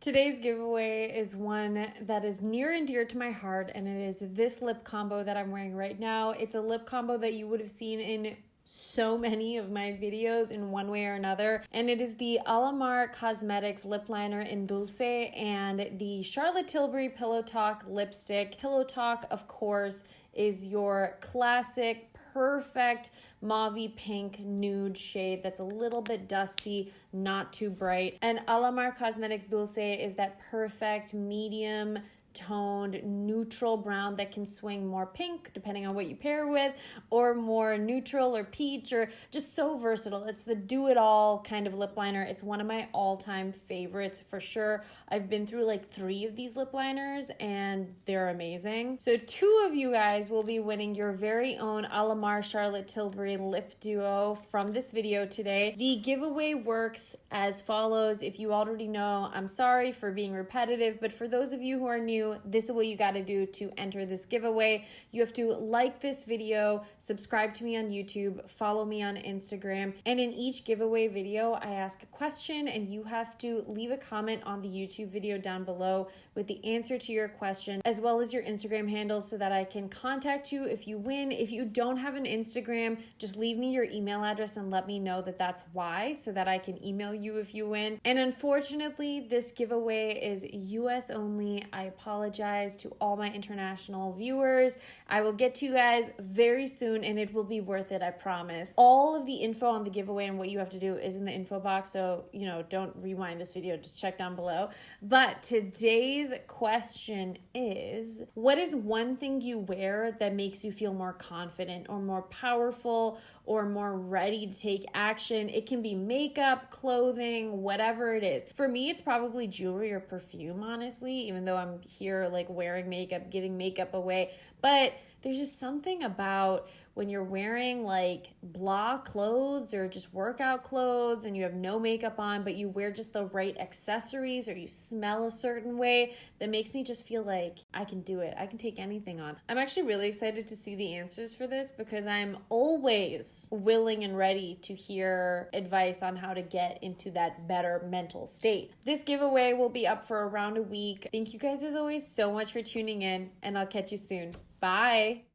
Today's giveaway is one that is near and dear to my heart, and it is this lip combo that I'm wearing right now. It's a lip combo that you would have seen in so many of my videos in one way or another, and it is the Alamar Cosmetics lip liner in Dulce and the Charlotte Tilbury Pillow Talk lipstick. Pillow Talk, of course, is your classic perfect mauvey pink nude shade that's a little bit dusty, not too bright. And Alamar Cosmetics Dulce is that perfect medium toned neutral brown that can swing more pink depending on what you pair with, or more neutral or peach, or just so versatile. It's the do-it-all kind of lip liner. It's one of my all-time favorites for sure. I've been through like 3 of these lip liners and they're amazing. So 2 of you guys will be winning your very own Alamar Charlotte Tilbury lip duo from this video today. The giveaway works as follows. If you already know, I'm sorry for being repetitive, but for those of you who are new, this is what you got to do to enter this giveaway. You have to like this video, subscribe to me on YouTube, follow me on Instagram, and in each giveaway video, I ask a question and you have to leave a comment on the YouTube video down below with the answer to your question, as well as your Instagram handles so that I can contact you if you win. If you don't have an Instagram, just leave me your email address and let me know that that's why, so that I can email you if you win. And unfortunately, this giveaway is US only. I apologize to all my international viewers. I will get to you guys very soon and it will be worth it, I promise. All of the info on the giveaway and what you have to do is in the info box, so don't rewind this video, just check down below. But today's question is, what is one thing you wear that makes you feel more confident or more powerful or more ready to take action? It can be makeup, clothing, whatever it is. For me, it's probably jewelry or perfume, honestly, even though I'm here like wearing makeup, giving makeup away. But there's just something about when you're wearing like blah clothes or just workout clothes and you have no makeup on, but you wear just the right accessories or you smell a certain way that makes me just feel like I can do it. I can take anything on. I'm actually really excited to see the answers for this because I'm always willing and ready to hear advice on how to get into that better mental state. This giveaway will be up for around a week. Thank you guys as always so much for tuning in, and I'll catch you soon. Bye.